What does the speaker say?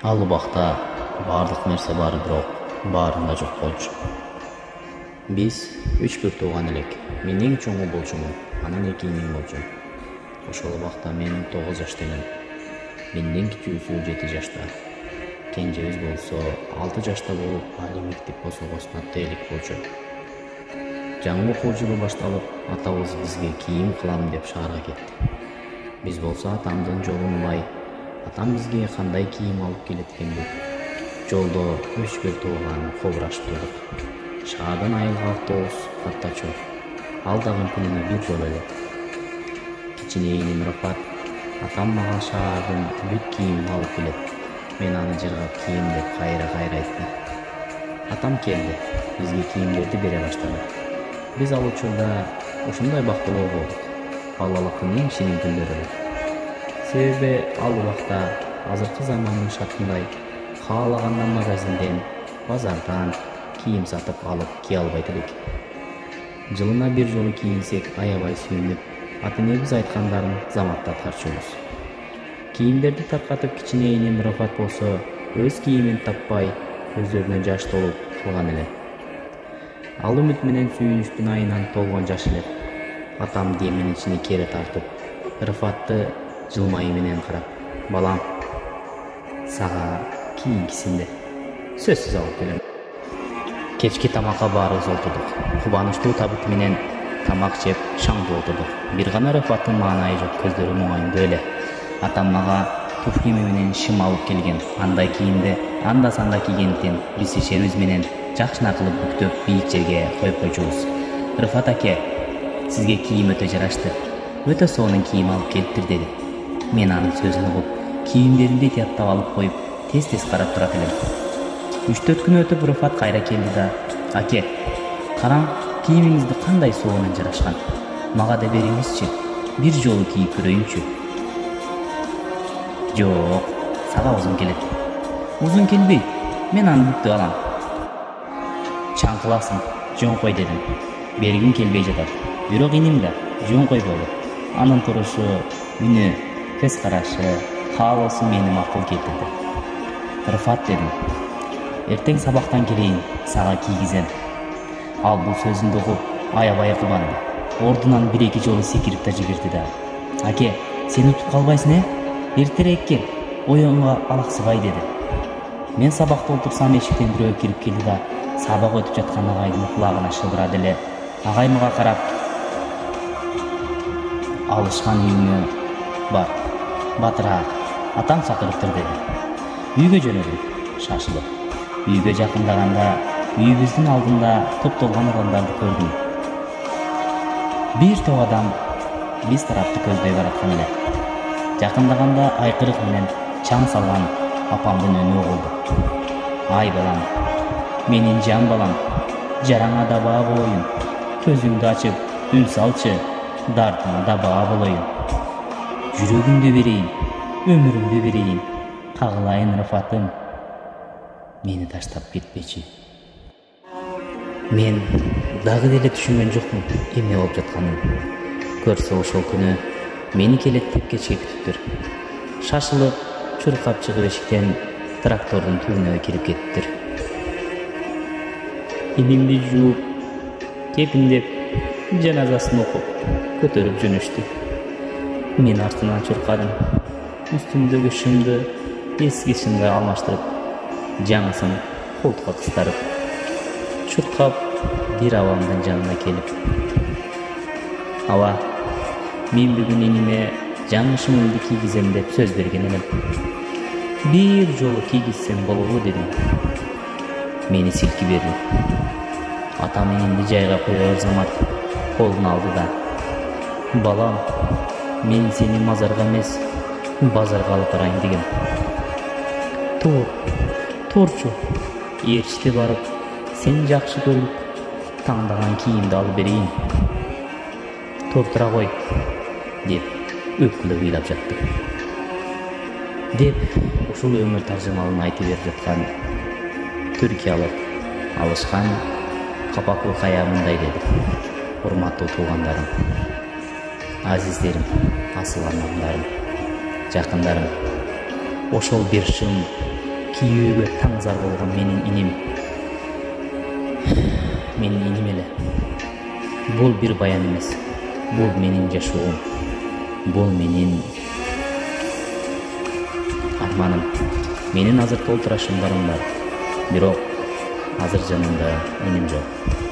Ал убакта баардык нерсе бар, бирок баарында жок болчу. Биз 3 тууган элек. Мен эң чоңу болчумун, анан экинчиң болчу. Ошол убакта мен 9 жашта элем. Менден кичүүсү 7 жашта. Кенжебиз болсо 6 жашта болуп, али мектеп босогосуна тейлик болчу. Жаңы окуу жылы башталып, атабыз бизге кийим кылам деп шаарга кетти. Биз болсо атамдын жолун улай, атам бизге кандай кийим алып келет экенбиз. Жолдо 3 тууган кобурашып турдук. Шаардан айылга автобус каттачу. Ал дагы күнүнө бир жолу эле. Кичине иним Рафат, атам мага шаардан бүт кийим алып келет. Мен аны жыргап кийим деп кайра айтты. Атам келди, бизге кийимдерди бере баштады. Биз ал учурда ушундай бактылуу болдук. Балалыктын эң ширин күндөрү эле. Себеби ал убакта азыркы замандын шартындай каалагандан магазинден, базардан кийим сатып алып кие албайт элек. Жылына бир жолу кийинсек аябай сүйүнүп, ата-энебиз айткандарын заматта аткарчубуз. Кийимдерди таркатып кичине инем Рафат болсо өз кийимин таппай, көздөрүнө жаш толуп калган эле. Ал үмүт менен сүйүнүчтүн айынан толгон жаш эле. Атам демин ичине кери тартып, Рафатты жылмайы менен карап, балам, сага кийинкисинде сөзсүз алып келем. Кечки тамакка баарыбыз отурдук. Кубанычтуу табыт менен тамак жеп шаңдуу отурдук. Бир гана Рафаттын маанайы жок, көздөрү моңоюндуу эле. Атам мага туфлими менен шым алып келген. Андай кийимди анда санда кийгенден биз ишерибиз менен жакшына кылып бүктөп бийик жерге коюп койчубуз. Рафат аке, сизге кийим өтө жарашты. Өтө сонун кийим алып келиптир деди. Мен анын сөзүн угуп, кийимдеримди тияттап алып коюп, тез карап турат элем. 3-4 күн өтүп Рафат кайра келди да, аке, караң, кийимиңизди кандай сонун жарашкан. Мага да бериңизчи, бир жолу кийип көрөйүнчү. Жок, сага узун келет. Узун келбейт, мен аны бүктүп алам. Чаңкыласың, жөн кой дедим. Бергим келбей жатат. Бирок иним да жөн койбоду. Анын турушу, үнү, көз карашы, каалоосу мени макул кетирди. Рафат дедим, эртең сабактан келейин, сага кийгизем. Ал бул сөзүмдү угуп, аябай кубанды. Ордунан 1-2 жолу секирип да жиберди да. Аке, сен утуп калбайсың, эртерээк кел, оюнга алаксыбай деди. Мен сабакта отурсам эшиктен бирөө кирип келди да, сабак өтүп жаткан агайдын кулагына шылдырады эле. Агай мага карап, алышкан үйүңө бар, батыраак, атаң чакырыптыр деди. Үйгө жөнөдүм, шашылып. Үйгө жакындаганда үйүбүздүн алдында топтолгон адамдарды көрдүм. Бир топ адам биз тарапты көздөй бараткан эле. Жакындаганда айкырык менен чаң салган апамдын үнү угулду. Ай балам, менин жан балам, жараңа да баа болоюн. Көзүңдү ачып, үн салчы, дартыңа да баа болоюн. Жүрөгүмдү берейин, өмүрүмдү берейин, кагылайын Рафатым, мени таштап кетпечи. Мен дагы деле түшүнгөн жокмун эмне болуп жатканын. Көрсө ошол күнү мени келеттеп кечке күтүптүр. Шашылып, чуркап чыгып эшиктен трактордун түбүнө кирип кетиптир. Инимди жууп, кепиндеп, жаназасын окуп, көтөрүп жөнөштү. Мен артынан чуркадым. Үстүмдөгү шымды эски шымга алмаштырып, жаңысын колтукка кыстарып, чуркап бир абамдын жанына келип, аба, мен бүгүн иниме жаңы шымымды кийгизем деп сөз берген элем. Бир жолу кийгизсем болобу дедим. Мени силки берди. Атам инимди жайга коёр замат колуна алды да, балам, мен сени мазарга эмес, базарга алып барайын деген. Турчу, ээрчите барып, сен жакшы көрүп, таңдаган кийимди алып берейин. Тура кой, деп өкүлүп ыйлап жатты. Деп ушул өмүр таржымалын айтып берип жаткан түркиялык Алышкан Капакул Кая мындай деди. Урматтуу туугандарым, азиздерим, асыл анамдарым, жакындарым, ошол бир шым кийүүгө таң зар болгон менин иним эле. Бул бир баян эмес, бул менин жашоом, бул менин арманым. Менин азыр толтурашымдарым бар, бирок азыр жанымда иним жок.